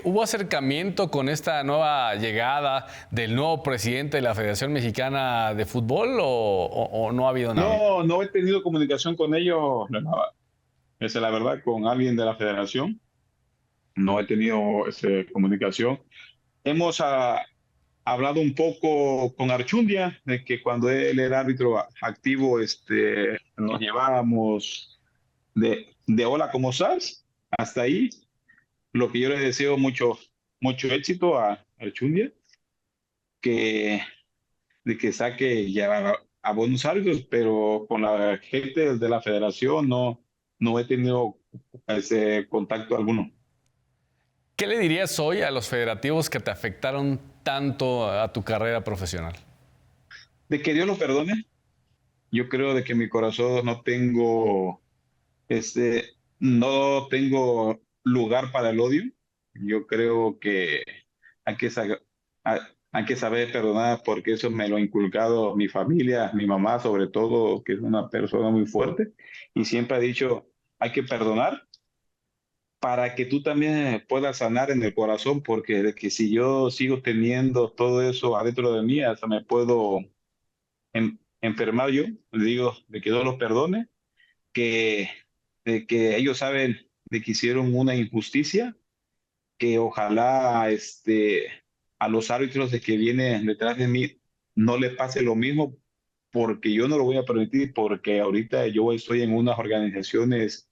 ¿hubo acercamiento con esta nueva llegada del nuevo presidente de la Federación Mexicana de Fútbol o no ha habido nada? No he tenido comunicación con ellos, esa es la verdad, con alguien de la federación. No he tenido comunicación. Hemos hablado un poco con Archundia, de que cuando él era árbitro activo, nos llevábamos de hola, ¿cómo estás? Hasta ahí. Lo que yo le deseo mucho éxito a Archundia, de que saque ya a buenos árbitros, pero con la gente de la federación no he tenido ese contacto alguno. ¿Qué le dirías hoy a los federativos que te afectaron tanto a tu carrera profesional? De que Dios lo perdone. Yo creo de que en mi corazón no tengo lugar para el odio. Yo creo que hay que, hay que saber perdonar, porque eso me lo ha inculcado mi familia, mi mamá sobre todo, que es una persona muy fuerte y siempre ha dicho, hay que perdonar para que tú también puedas sanar en el corazón, porque de que si yo sigo teniendo todo eso adentro de mí, hasta me puedo enfermar yo. Le digo de que Dios los perdone, que, de que ellos saben de que hicieron una injusticia, que ojalá a los árbitros de que vienen detrás de mí no le pase lo mismo, porque yo no lo voy a permitir, porque ahorita yo estoy en unas organizaciones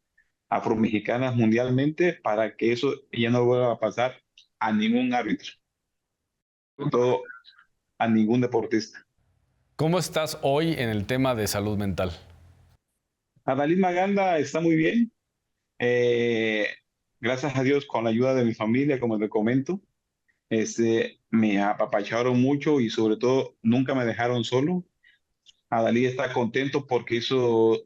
afromexicanas mundialmente para que eso ya no vuelva a pasar a ningún árbitro, todo, a ningún deportista. ¿Cómo estás hoy en el tema de salud mental? Adalid Maganda está muy bien. Eh, Gracias a Dios, con la ayuda de mi familia, como te comento, me apapacharon mucho y sobre todo nunca me dejaron solo. Adalid está contento porque hizo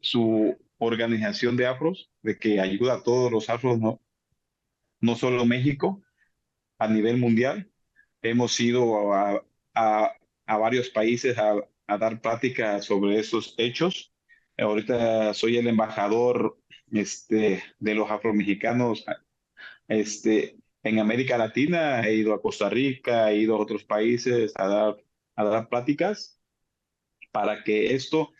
su organización de afros, de que ayuda a todos los afros, no, no solo México, a nivel mundial. Hemos ido a varios países a dar pláticas sobre estos hechos. Ahorita soy el embajador de los afromexicanos en América Latina. He ido a Costa Rica, he ido a otros países a dar pláticas para que eso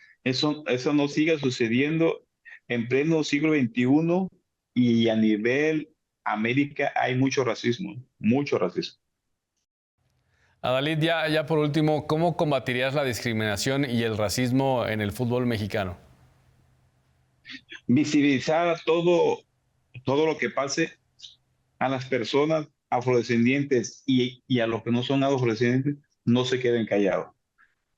no siga sucediendo en pleno siglo XXI, y a nivel América hay mucho racismo, mucho racismo. Adalid, ya por último, ¿cómo combatirías la discriminación y el racismo en el fútbol mexicano? Visibilizar todo lo que pase a las personas afrodescendientes y a los que no son afrodescendientes, no se queden callados,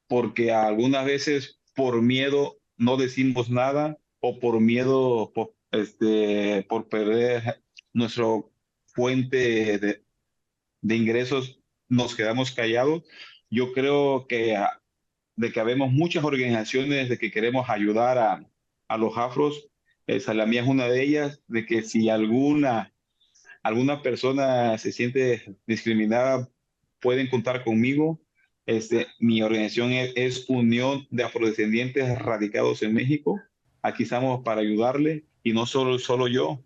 porque algunas veces por miedo no decimos nada, o por miedo por perder nuestra fuente de ingresos, nos quedamos callados. Yo creo de que habemos muchas organizaciones de que queremos ayudar a los afros. La mía es una de ellas, de que si alguna persona se siente discriminada, pueden contar conmigo. Mi organización es Unión de Afrodescendientes Radicados en México. Aquí estamos para ayudarle, y no solo yo.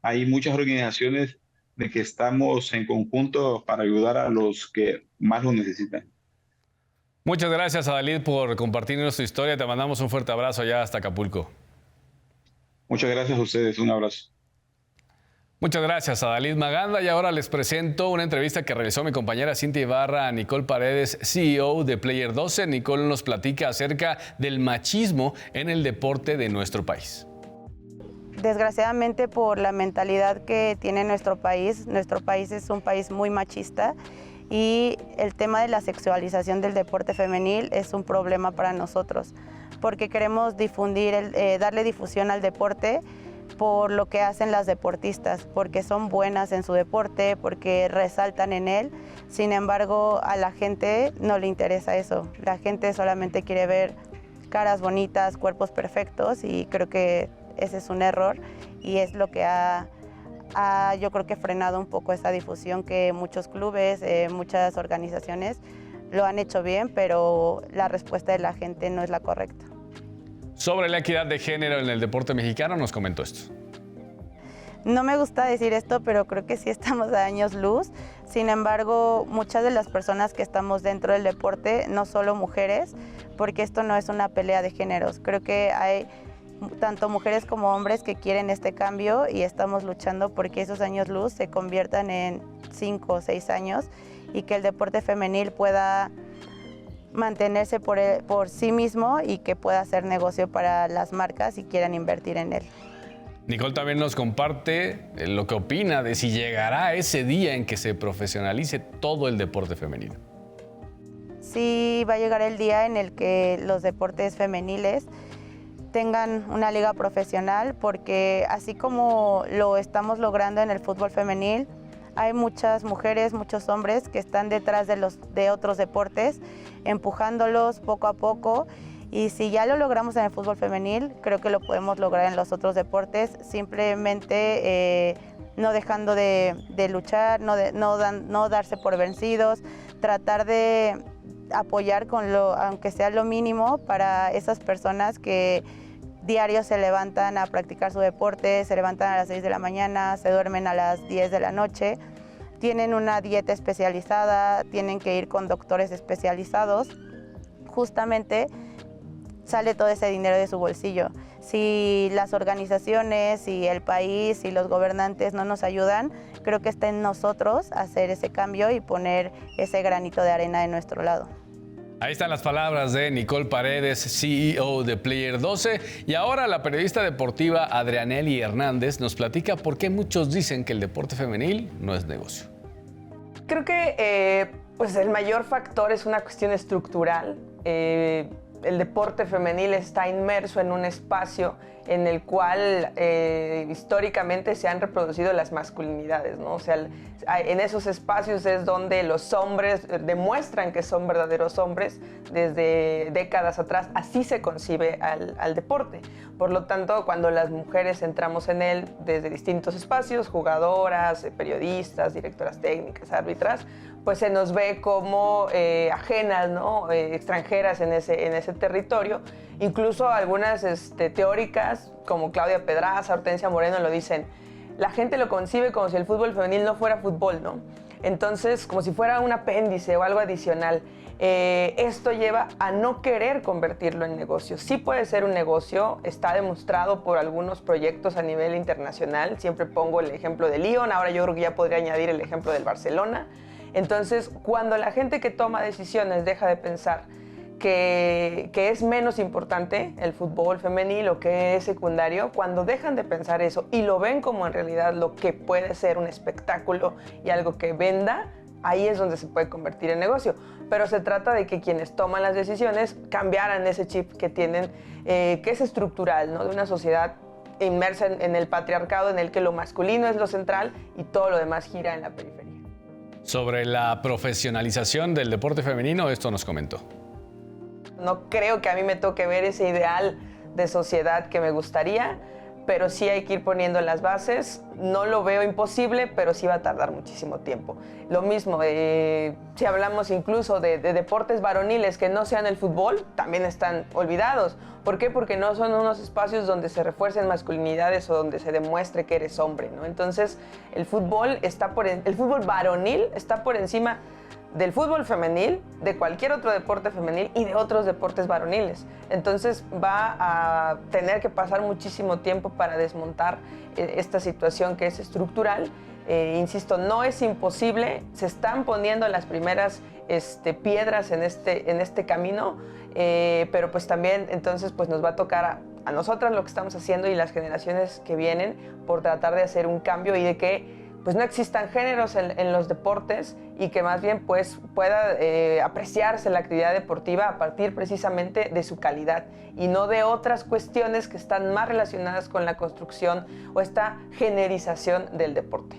Hay muchas organizaciones de que estamos en conjunto para ayudar a los que más lo necesitan. Muchas gracias, Adalid, por compartirnos tu historia. Te mandamos un fuerte abrazo allá hasta Acapulco. Muchas gracias a ustedes. Un abrazo. Muchas gracias, Adalid Maganda. Y ahora les presento una entrevista que realizó mi compañera Cintia Ibarra a Nicole Paredes, CEO de Player 12. Nicole nos platica acerca del machismo en el deporte de nuestro país. Desgraciadamente, por la mentalidad que tiene nuestro país es un país muy machista, y el tema de la sexualización del deporte femenil es un problema para nosotros, porque queremos darle difusión al deporte por lo que hacen las deportistas, porque son buenas en su deporte, porque resaltan en él. Sin embargo, a la gente no le interesa eso. La gente solamente quiere ver caras bonitas, cuerpos perfectos, y creo que ese es un error, y es lo que yo creo que frenado un poco esa difusión, que muchos clubes, muchas organizaciones lo han hecho bien, pero la respuesta de la gente no es la correcta. Sobre la equidad de género en el deporte mexicano nos comentó esto. No me gusta decir esto, pero creo que sí estamos a años luz. Sin embargo, muchas de las personas que estamos dentro del deporte, no solo mujeres, porque esto no es una pelea de géneros. Creo que hay tanto mujeres como hombres que quieren este cambio, y estamos luchando porque esos años luz se conviertan en 5 o 6 años, y que el deporte femenil pueda mantenerse por sí mismo, y que pueda hacer negocio para las marcas y quieran invertir en él. Nicole también nos comparte lo que opina de si llegará ese día en que se profesionalice todo el deporte femenino. Sí, va a llegar el día en el que los deportes femeniles tengan una liga profesional, porque así como lo estamos logrando en el fútbol femenil, hay muchas mujeres, muchos hombres que están detrás de otros deportes, empujándolos poco a poco, y si ya lo logramos en el fútbol femenil, creo que lo podemos lograr en los otros deportes, simplemente no dejando de luchar, no darse por vencidos, tratar de apoyar aunque sea lo mínimo, para esas personas que diario se levantan a practicar su deporte, se levantan a las 6 de la mañana, se duermen a las 10 de la noche, tienen una dieta especializada, tienen que ir con doctores especializados. Justamente sale todo ese dinero de su bolsillo. Si las organizaciones, si el país, si los gobernantes no nos ayudan, creo que está en nosotros hacer ese cambio y poner ese granito de arena de nuestro lado. Ahí están las palabras de Nicole Paredes, CEO de Player 12. Y ahora la periodista deportiva Adrianely Hernández nos platica por qué muchos dicen que el deporte femenil no es negocio. Creo que pues el mayor factor es una cuestión estructural. El deporte femenil está inmerso en un espacio en el cual históricamente se han reproducido las masculinidades, ¿no? O sea, en esos espacios es donde los hombres demuestran que son verdaderos hombres desde décadas atrás. Así se concibe al deporte. Por lo tanto, cuando las mujeres entramos en él desde distintos espacios, jugadoras, periodistas, directoras técnicas, árbitras, pues se nos ve como ajenas, ¿no? Extranjeras en ese territorio. Incluso algunas teóricas, como Claudia Pedraza, Hortensia Moreno, lo dicen. La gente lo concibe como si el fútbol femenil no fuera fútbol, ¿no? Entonces, como si fuera un apéndice o algo adicional. Esto lleva a no querer convertirlo en negocio. Sí puede ser un negocio, está demostrado por algunos proyectos a nivel internacional. Siempre pongo el ejemplo de Lyon, ahora yo creo que ya podría añadir el ejemplo del Barcelona. Entonces, cuando la gente que toma decisiones deja de pensar que es menos importante el fútbol femenil o que es secundario, cuando dejan de pensar eso y lo ven como en realidad lo que puede ser un espectáculo y algo que venda, ahí es donde se puede convertir en negocio. Pero se trata de que quienes toman las decisiones cambiaran ese chip que tienen, que es estructural, ¿no? De una sociedad inmersa en el patriarcado, en el que lo masculino es lo central y todo lo demás gira en la periferia. Sobre la profesionalización del deporte femenino, esto nos comentó. No creo que a mí me toque ver ese ideal de sociedad que me gustaría, pero sí hay que ir poniendo las bases. No lo veo imposible, pero sí va a tardar muchísimo tiempo. Lo mismo, si hablamos incluso de deportes varoniles que no sean el fútbol, también están olvidados. ¿Por qué? Porque no son unos espacios donde se refuercen masculinidades o donde se demuestre que eres hombre, ¿no? Entonces, el fútbol varonil está por encima del fútbol femenil, de cualquier otro deporte femenil y de otros deportes varoniles. Entonces va a tener que pasar muchísimo tiempo para desmontar esta situación que es estructural. Insisto, no es imposible, se están poniendo las primeras piedras en este camino, pero pues también entonces pues nos va a tocar a nosotras lo que estamos haciendo y las generaciones que vienen por tratar de hacer un cambio y de que pues no existan géneros en los deportes y que más bien pues pueda apreciarse la actividad deportiva a partir precisamente de su calidad y no de otras cuestiones que están más relacionadas con la construcción o esta generización del deporte.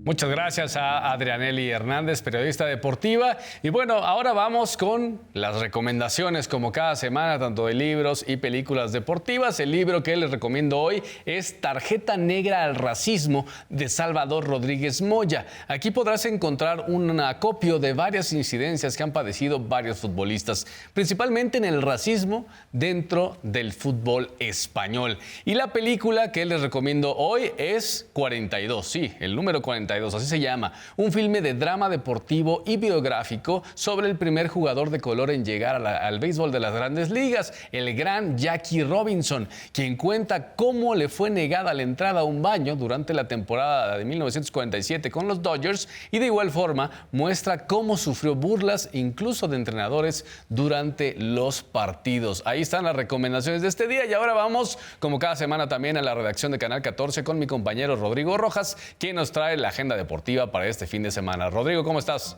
Muchas gracias a Adrianely Hernández, periodista deportiva. Y bueno, ahora vamos con las recomendaciones, como cada semana, tanto de libros y películas deportivas. El libro que les recomiendo hoy es Tarjeta Negra al Racismo, de Salvador Rodríguez Moya. Aquí podrás encontrar un acopio de varias incidencias que han padecido varios futbolistas, principalmente en el racismo dentro del fútbol español. Y la película que les recomiendo hoy es 42, sí, el número 42. Así se llama, un filme de drama deportivo y biográfico sobre el primer jugador de color en llegar al béisbol de las Grandes Ligas, el gran Jackie Robinson, quien cuenta cómo le fue negada la entrada a un baño durante la temporada de 1947 con los Dodgers y de igual forma muestra cómo sufrió burlas incluso de entrenadores durante los partidos. Ahí están las recomendaciones de este día y ahora vamos, como cada semana, también a la redacción de Canal 14 con mi compañero Rodrigo Rojas, quien nos trae la agenda deportiva para este fin de semana. Rodrigo, ¿cómo estás?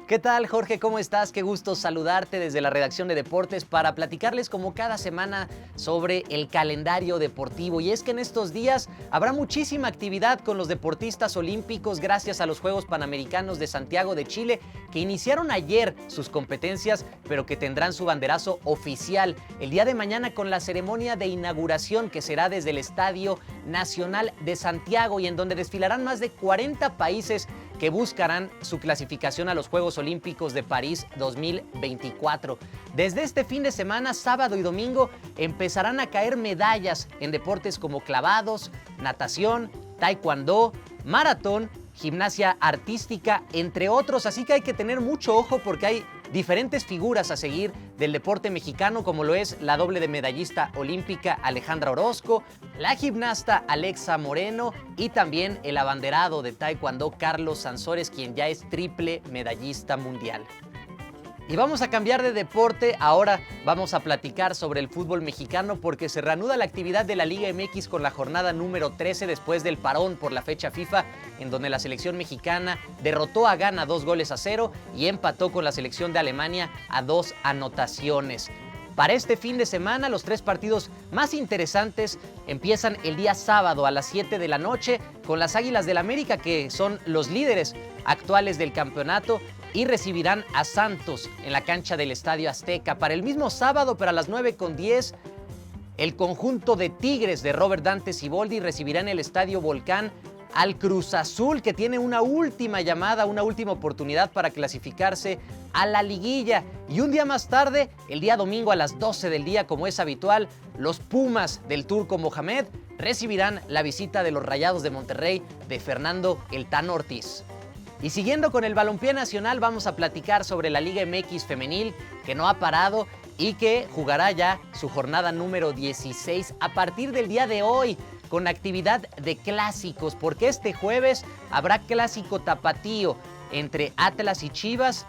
¿Qué tal, Jorge? ¿Cómo estás? Qué gusto saludarte desde la redacción de Deportes para platicarles como cada semana sobre el calendario deportivo. Y es que en estos días habrá muchísima actividad con los deportistas olímpicos gracias a los Juegos Panamericanos de Santiago de Chile, que iniciaron ayer sus competencias, pero que tendrán su banderazo oficial el día de mañana con la ceremonia de inauguración que será desde el Estadio Nacional de Santiago y en donde desfilarán más de 40 países que buscarán su clasificación a los Juegos Olímpicos de París 2024. Desde este fin de semana, sábado y domingo, empezarán a caer medallas en deportes como clavados, natación, taekwondo, maratón, gimnasia artística, entre otros. Así que hay que tener mucho ojo porque hay diferentes figuras a seguir del deporte mexicano, como lo es la doble de medallista olímpica Alejandra Orozco, la gimnasta Alexa Moreno y también el abanderado de taekwondo Carlos Sansores, quien ya es triple medallista mundial. Y vamos a cambiar de deporte, ahora vamos a platicar sobre el fútbol mexicano porque se reanuda la actividad de la Liga MX con la jornada número 13 después del parón por la fecha FIFA, en donde la selección mexicana derrotó a Ghana 2-0 y empató con la selección de Alemania a 2 anotaciones. Para este fin de semana, los 3 partidos más interesantes empiezan el día sábado a las 7 de la noche con las Águilas del América, que son los líderes actuales del campeonato, y recibirán a Santos en la cancha del Estadio Azteca. Para el mismo sábado, pero a las 9:10, el conjunto de Tigres de Robert Dante Siboldi recibirá en el Estadio Volcán al Cruz Azul, que tiene una última llamada, una última oportunidad para clasificarse a la liguilla. Y un día más tarde, el día domingo a las 12 del día, como es habitual, los Pumas del Turco Mohamed recibirán la visita de los Rayados de Monterrey de Fernando El Tano Ortiz. Y siguiendo con el balompié nacional, vamos a platicar sobre la Liga MX femenil, que no ha parado y que jugará ya su jornada número 16 a partir del día de hoy, con actividad de clásicos, porque este jueves habrá clásico tapatío entre Atlas y Chivas,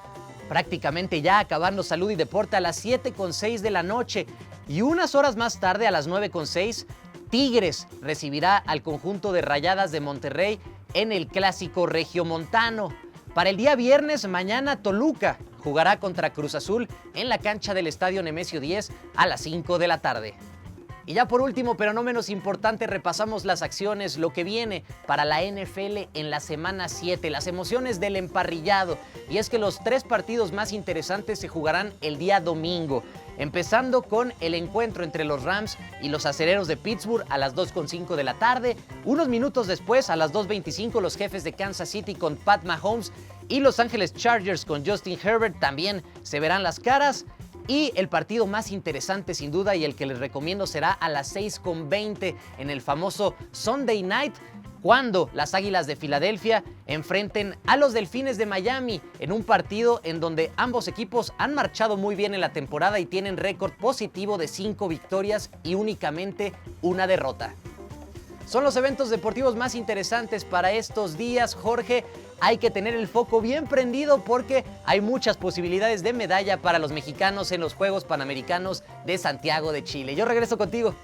prácticamente ya acabando Salud y Deporte a las 7:06 de la noche. Y unas horas más tarde, a las 9:06, Tigres recibirá al conjunto de Rayadas de Monterrey en el clásico regiomontano. Para el día viernes, mañana Toluca jugará contra Cruz Azul en la cancha del Estadio Nemesio 10 a las 5 de la tarde. Y ya por último, pero no menos importante, repasamos las acciones, lo que viene para la NFL en la semana 7, las emociones del emparrillado. Y es que los 3 partidos más interesantes se jugarán el día domingo, empezando con el encuentro entre los Rams y los Acereros de Pittsburgh a las 2:05 de la tarde. Unos minutos después, a las 2:25, los Jefes de Kansas City con Pat Mahomes y Los Ángeles Chargers con Justin Herbert también se verán las caras. Y el partido más interesante sin duda y el que les recomiendo será a las 6:20 en el famoso Sunday Night, cuando las Águilas de Filadelfia enfrenten a los Delfines de Miami en un partido en donde ambos equipos han marchado muy bien en la temporada y tienen récord positivo de 5 victorias y únicamente una derrota. Son los eventos deportivos más interesantes para estos días, Jorge. Hay que tener el foco bien prendido porque hay muchas posibilidades de medalla para los mexicanos en los Juegos Panamericanos de Santiago de Chile. Yo regreso contigo.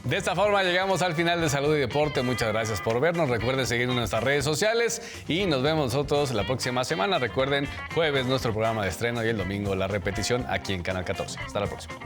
De esta forma llegamos al final de Salud y Deporte. Muchas gracias por vernos. Recuerden seguirnos en nuestras redes sociales y nos vemos nosotros la próxima semana. Recuerden, jueves nuestro programa de estreno y el domingo la repetición aquí en Canal 14. Hasta la próxima.